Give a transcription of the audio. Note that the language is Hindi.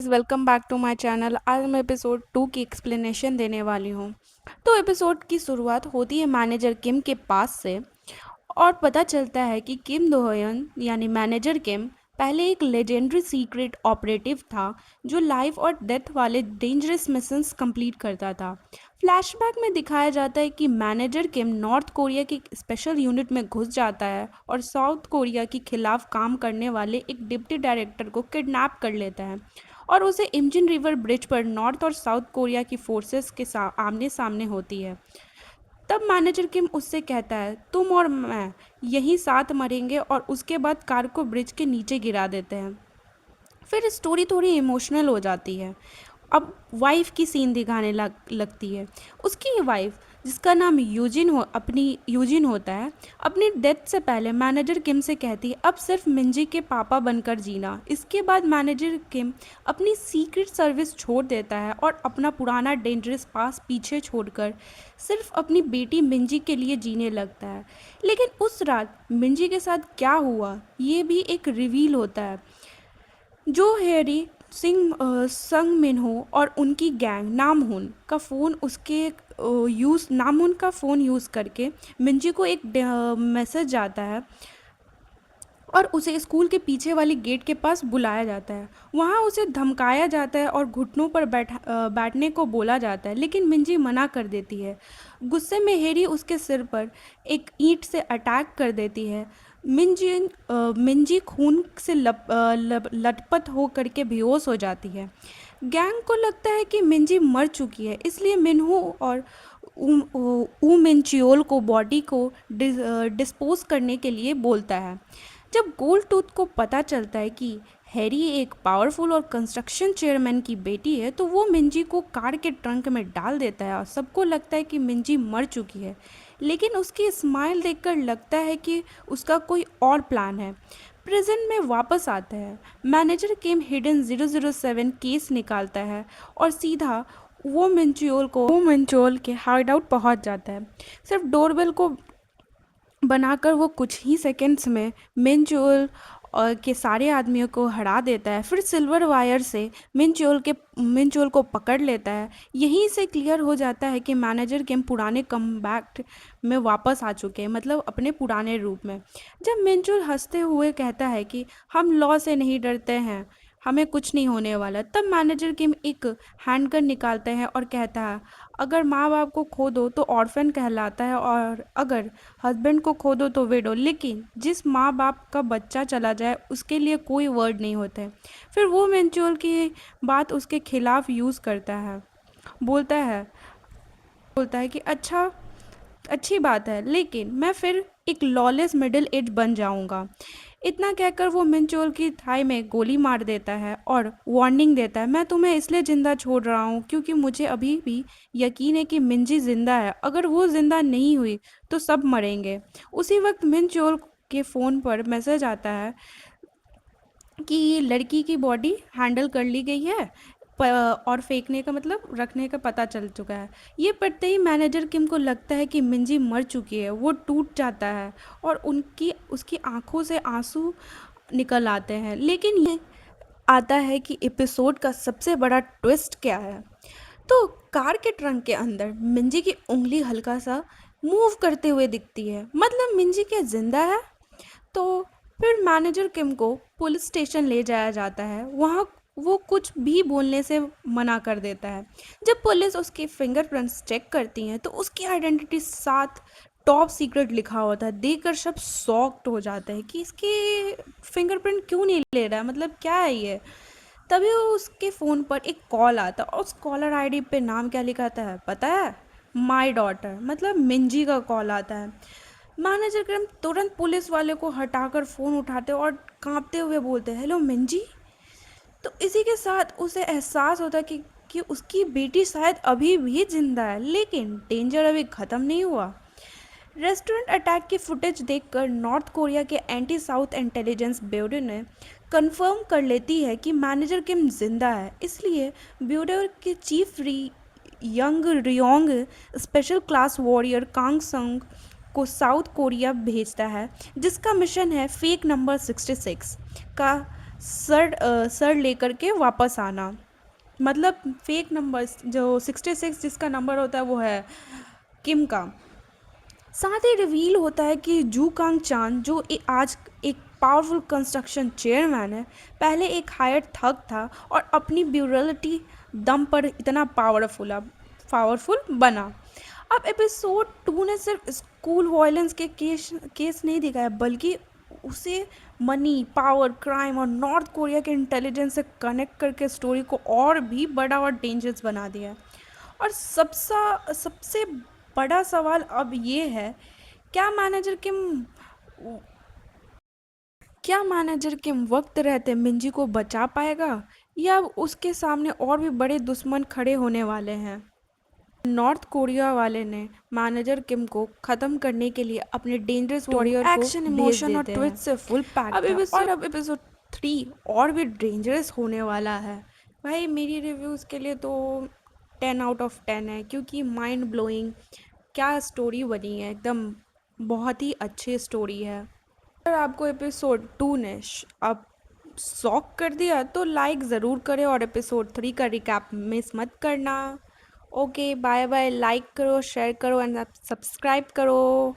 Welcome back to my channel. आज मैं एपिसोड 2 की एक्सप्लेनेशन देने वाली हूँ। तो एपिसोड की शुरुआत होती है मैनेजर किम के पास से और पता चलता है कि किम दोहयन यानी मैनेजर किम पहले एक लेजेंडरी सीक्रेट ऑपरेटिव था जो लाइफ और डेथ वाले डेंजरस मिशंस कंप्लीट करता था। फ्लैशबैक में दिखाया जाता है कि मैनेजर किम नॉर्थ कोरिया की स्पेशल यूनिट में घुस जाता है और साउथ कोरिया के खिलाफ काम करने वाले एक डिप्टी डायरेक्टर को किडनैप कर लेता है और उसे इम्जिन रिवर ब्रिज पर नॉर्थ और साउथ कोरिया की फोर्सेस के आमने सामने होती है। तब मैनेजर किम उससे कहता है तुम और मैं यहीं साथ मरेंगे और उसके बाद कार को ब्रिज के नीचे गिरा देते हैं। फिर स्टोरी थोड़ी इमोशनल हो जाती है। अब वाइफ की सीन दिखाने लगती है। उसकी वाइफ जिसका नाम यूजिन होता है अपनी डेथ से पहले मैनेजर किम से कहती है अब सिर्फ मिंजी के पापा बनकर जीना। इसके बाद मैनेजर किम अपनी सीक्रेट सर्विस छोड़ देता है और अपना पुराना डेंजरस पास पीछे छोड़कर सिर्फ अपनी बेटी मिंजी के लिए जीने लगता है। लेकिन उस रात मिंजी के साथ क्या हुआ ये भी एक रिवील होता है। जो हैरी संग मिनहो और उनकी गैंग नामहुन का फ़ोन नामहुन का फ़ोन यूज़ करके मिंजी को एक मैसेज आता है और उसे स्कूल के पीछे वाली गेट के पास बुलाया जाता है। वहाँ उसे धमकाया जाता है और घुटनों पर बैठने को बोला जाता है, लेकिन मिंजी मना कर देती है। गुस्से में हैरी उसके सिर पर एक ईंट से अटैक कर देती है। मिंजी खून से लथपथ हो करके बेहोश हो जाती है। गैंग को लगता है कि मिंजी मर चुकी है, इसलिए मिन्हो और ऊ मिंचियोल को बॉडी को डिस्पोज करने के लिए बोलता है। जब गोल्ड टूथ को पता चलता है कि हैरी एक पावरफुल और कंस्ट्रक्शन चेयरमैन की बेटी है तो वो मिंजी को कार के ट्रंक में डाल देता है और सबको लगता है कि मिंजी मर चुकी है। लेकिन उसकी स्माइल देखकर लगता है कि उसका कोई और प्लान है। प्रेजेंट में वापस आता है। मैनेजर किम हिडन 007 केस निकालता है और सीधा वो मिंचोल के हाइड आउट पहुँच जाता है। सिर्फ डोरबेल को बनाकर वो कुछ ही सेकंड्स में के सारे आदमियों को हरा देता है। फिर सिल्वर वायर से मिनचोल को पकड़ लेता है। यहीं से क्लियर हो जाता है कि मैनेजर के पुराने कमबैक में वापस आ चुके हैं, मतलब अपने पुराने रूप में। जब मिनचोल हंसते हुए कहता है कि हम लॉ से नहीं डरते हैं, हमें कुछ नहीं होने वाला, तब मैनेजर किम एक हैंडगन निकालता है और कहता है अगर माँ बाप को खो दो तो ऑर्फन कहलाता है और अगर हस्बैंड को खो दो तो विडो, लेकिन जिस माँ बाप का बच्चा चला जाए उसके लिए कोई वर्ड नहीं होते हैं। फिर वो मेंचुअल की बात उसके खिलाफ यूज़ करता है, बोलता है बोलता है कि अच्छा अच्छी बात है, लेकिन मैं फिर एक लॉलेस मिडिल एज बन जाऊंगा। इतना कहकर वो मिंचोल की थाई में गोली मार देता है और वार्निंग देता है मैं तुम्हें इसलिए ज़िंदा छोड़ रहा हूँ क्योंकि मुझे अभी भी यकीन है कि मिंजी ज़िंदा है। अगर वो ज़िंदा नहीं हुई तो सब मरेंगे। उसी वक्त मिंचोल के फ़ोन पर मैसेज आता है कि ये लड़की की बॉडी हैंडल कर ली गई है और फेंकने का मतलब रखने का पता चल चुका है। ये पढ़ते ही मैनेजर किम को लगता है कि मिंजी मर चुकी है। वो टूट जाता है और उनकी उसकी आंखों से आंसू निकल आते हैं। लेकिन ये आता है कि एपिसोड का सबसे बड़ा ट्विस्ट क्या है। तो कार के ट्रंक के अंदर मिंजी की उंगली हल्का सा मूव करते हुए दिखती है, मतलब मिंजी क्या जिंदा है। तो फिर मैनेजर किम को पुलिस स्टेशन ले जाया जाता है। वहाँ वो कुछ भी बोलने से मना कर देता है। जब पुलिस उसके फिंगरप्रिंट्स चेक करती है तो उसकी आइडेंटिटी साथ टॉप सीक्रेट लिखा होता है। देखकर सब शॉक्ड हो जाते हैं कि इसके फिंगरप्रिंट क्यों नहीं ले रहा है, मतलब क्या है ये। तभी उसके फ़ोन पर एक कॉल आता है और उस कॉलर आईडी पे नाम क्या लिखा आता है पता है, माई डॉटर, मतलब मिंजी का कॉल आता है। मैनेजर क्रम तुरंत पुलिस वाले को हटाकर फ़ोन उठाते और कांपते हुए बोलते हैं हेलो मिंजी। तो इसी के साथ उसे एहसास होता है कि उसकी बेटी शायद अभी भी जिंदा है, लेकिन डेंजर अभी ख़त्म नहीं हुआ। रेस्टोरेंट अटैक की फुटेज देखकर नॉर्थ कोरिया के एंटी साउथ इंटेलिजेंस ब्यूरो ने कंफर्म कर लेती है कि मैनेजर किम जिंदा है। इसलिए ब्यूरो के chief Yang Ryong special class warrior Kang Sang को साउथ कोरिया भेजता है, जिसका मिशन है फेक नंबर 66 का सर लेकर के वापस आना, मतलब फेक नंबर जो 66 जिसका नंबर होता है वो है किम का। साथ ही रिवील होता है कि जू कांग चान जो आज एक पावरफुल कंस्ट्रक्शन चेयरमैन है, पहले एक हायर्ड थग था और अपनी ब्यूरलिटी दम पर इतना पावरफुल बना। अब एपिसोड 2 ने सिर्फ स्कूल वायलेंस के केस नहीं दिखाया, बल्कि उसे मनी, पावर, क्राइम और नॉर्थ कोरिया के इंटेलिजेंस से कनेक्ट करके स्टोरी को और भी बड़ा और डेंजरस बना दिया है। और सबसे बड़ा सवाल अब ये है, क्या मैनेजर किम क्या मैनेजर किम वक्त रहते मिंजी को बचा पाएगा, या उसके सामने और भी बड़े दुश्मन खड़े होने वाले हैं। नॉर्थ कोरिया वाले ने मैनेजर किम को ख़त्म करने के लिए अपने डेंजरस वॉरियर को एक्शन, इमोशन और ट्विस्ट से फुल पैक था। और अब एपिसोड 3 और भी डेंजरस होने वाला है। भाई मेरी रिव्यूज़ के लिए तो 10 आउट ऑफ 10 है, क्योंकि माइंड ब्लोइंग क्या स्टोरी बनी है, एकदम बहुत ही अच्छी स्टोरी है। अगर आपको एपिसोड 2 ने अब शॉक कर दिया तो लाइक ज़रूर करें और एपिसोड 3 का रिकैप मिस मत करना। Okay, bye bye. लाइक करो, शेयर करो एंड सब्सक्राइब करो।